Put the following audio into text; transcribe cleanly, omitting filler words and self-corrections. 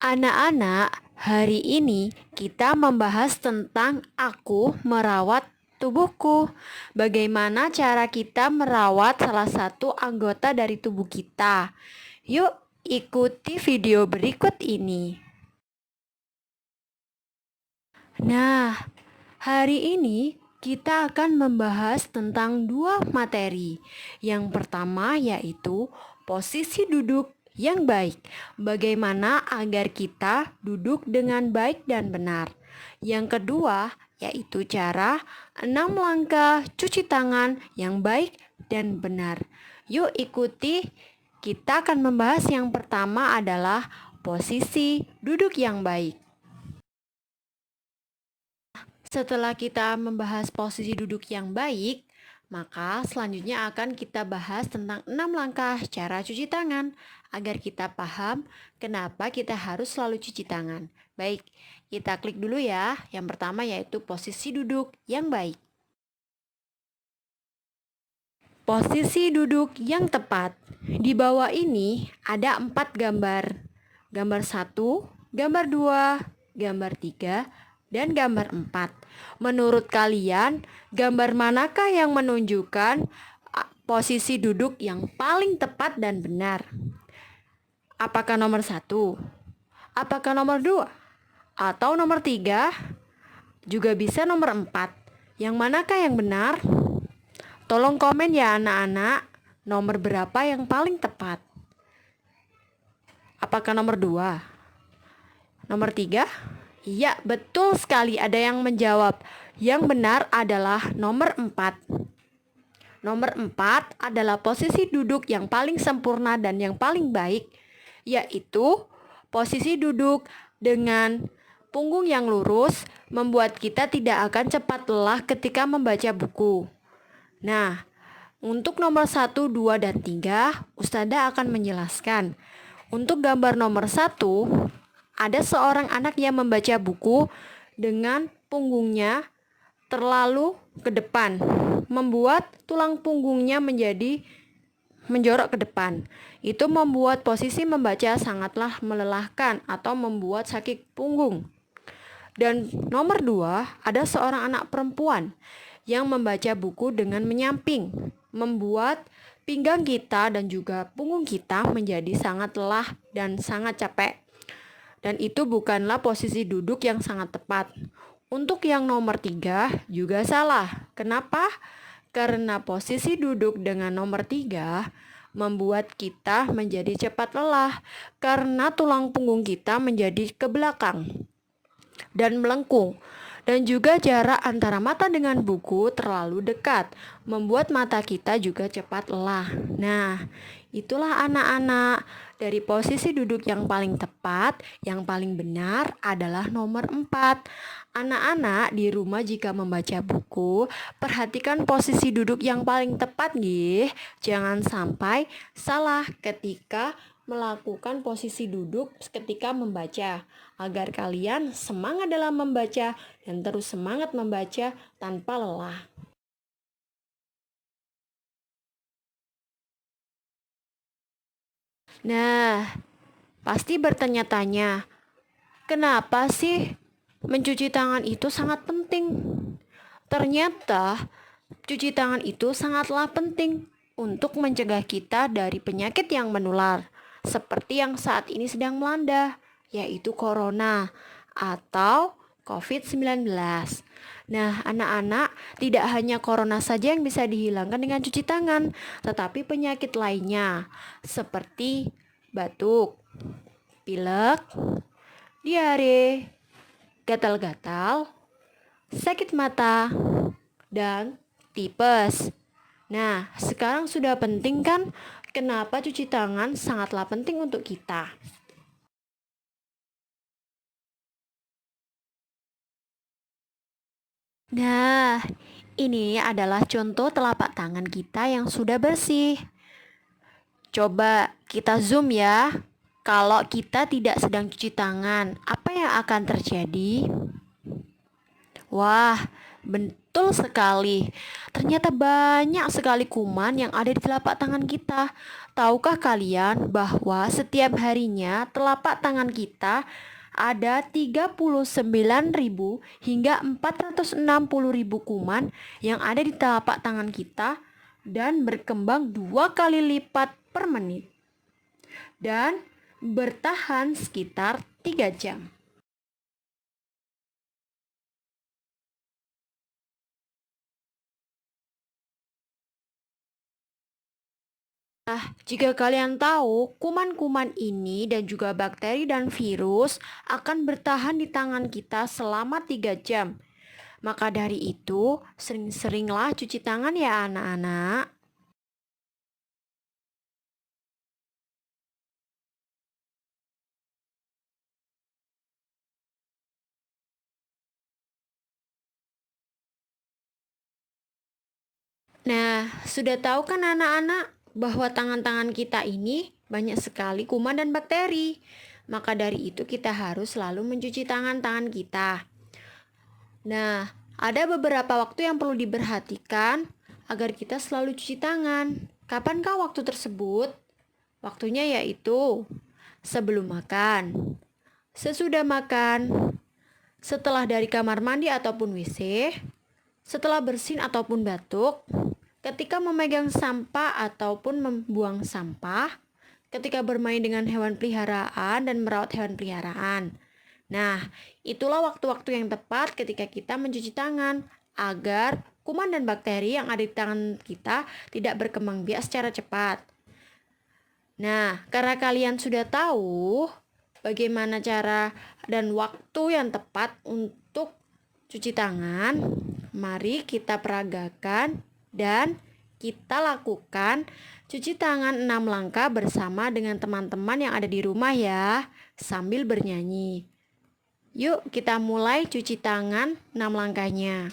Anak-anak, hari ini kita membahas tentang aku merawat tubuhku. Bagaimana cara kita merawat salah satu anggota dari tubuh kita? Yuk, ikuti video berikut ini. Nah, hari ini kita akan membahas tentang dua materi. Yang pertama yaitu posisi duduk yang baik. Bagaimana agar kita duduk dengan baik dan benar. Yang kedua yaitu cara 6 langkah cuci tangan yang baik dan benar. Yuk ikuti, kita akan membahas yang pertama adalah posisi duduk yang baik. Setelah kita membahas posisi duduk yang baik, maka selanjutnya akan kita bahas tentang 6 langkah cara cuci tangan agar kita paham kenapa kita harus selalu cuci tangan. Baik, kita klik dulu ya. Yang pertama yaitu posisi duduk yang baik. Posisi duduk yang tepat. Di bawah ini ada 4 gambar. Gambar 1, gambar 2, gambar 3, dan gambar 4. Menurut kalian, gambar manakah yang menunjukkan posisi duduk yang paling tepat dan benar? Apakah nomor 1? Apakah nomor 2? Atau nomor 3? Juga bisa nomor 4. Yang manakah yang benar? Tolong komen ya anak-anak, nomor berapa yang paling tepat? Apakah nomor 2? Nomor 3? Iya, betul sekali, ada yang menjawab. Yang benar adalah nomor 4. Nomor 4 adalah posisi duduk yang paling sempurna dan yang paling baik, yaitu posisi duduk dengan punggung yang lurus membuat kita tidak akan cepat lelah ketika membaca buku. Nah, untuk nomor 1, 2, dan 3, Ustazah akan menjelaskan. Untuk gambar nomor 1, ada seorang anak yang membaca buku dengan punggungnya terlalu ke depan, membuat tulang punggungnya menjadi menjorok ke depan. Itu membuat posisi membaca sangatlah melelahkan atau membuat sakit punggung. Dan nomor 2, ada seorang anak perempuan yang membaca buku dengan menyamping, membuat pinggang kita dan juga punggung kita menjadi sangat lelah dan sangat capek. Dan itu bukanlah posisi duduk yang sangat tepat. Untuk yang nomor 3 juga salah. Kenapa? Karena posisi duduk dengan nomor 3 membuat kita menjadi cepat lelah karena tulang punggung kita menjadi ke belakang dan melengkung. Dan juga jarak antara mata dengan buku terlalu dekat, membuat mata kita juga cepat lelah. Nah, itulah anak-anak, dari posisi duduk yang paling tepat, yang paling benar adalah nomor 4. Anak-anak di rumah jika membaca buku, perhatikan posisi duduk yang paling tepat nggih. Jangan sampai salah ketika melakukan posisi duduk ketika membaca, agar kalian semangat dalam membaca dan terus semangat membaca tanpa lelah. Nah, pasti bertanya-tanya, kenapa sih mencuci tangan itu sangat penting? Ternyata cuci tangan itu sangatlah penting untuk mencegah kita dari penyakit yang menular, seperti yang saat ini sedang melanda, yaitu corona atau COVID-19. Nah, anak-anak, tidak hanya corona saja yang bisa dihilangkan dengan cuci tangan, tetapi penyakit lainnya seperti batuk, pilek, diare, gatal-gatal, sakit mata, dan tipes. Nah, sekarang sudah penting kan? Kenapa cuci tangan sangatlah penting untuk kita? Nah, ini adalah contoh telapak tangan kita yang sudah bersih. Coba kita zoom ya. Kalau kita tidak sedang cuci tangan, apa yang akan terjadi? Wah, Betul sekali. Ternyata banyak sekali kuman yang ada di telapak tangan kita. Tahukah kalian bahwa setiap harinya telapak tangan kita ada 39.000 hingga 460.000 kuman yang ada di telapak tangan kita dan berkembang 2 kali lipat per menit dan bertahan sekitar 3 jam. Nah, jika kalian tahu, kuman-kuman ini dan juga bakteri dan virus akan bertahan di tangan kita selama 3 jam. Maka dari itu, sering-seringlah cuci tangan ya anak-anak. Nah, sudah tahu kan anak-anak bahwa tangan-tangan kita ini banyak sekali kuman dan bakteri. Maka dari itu kita harus selalu mencuci tangan-tangan kita. Nah, ada beberapa waktu yang perlu diperhatikan agar kita selalu cuci tangan. Kapankah waktu tersebut? Waktunya yaitu sebelum makan, sesudah makan, setelah dari kamar mandi ataupun WC, setelah bersin ataupun batuk, ketika memegang sampah ataupun membuang sampah, ketika bermain dengan hewan peliharaan dan merawat hewan peliharaan. Nah, itulah waktu-waktu yang tepat ketika kita mencuci tangan agar kuman dan bakteri yang ada di tangan kita tidak berkembang biak secara cepat. Nah, karena kalian sudah tahu bagaimana cara dan waktu yang tepat untuk cuci tangan, mari kita peragakan dan kita lakukan cuci tangan 6 langkah bersama dengan teman-teman yang ada di rumah ya, sambil bernyanyi. Yuk kita mulai cuci tangan 6 langkahnya.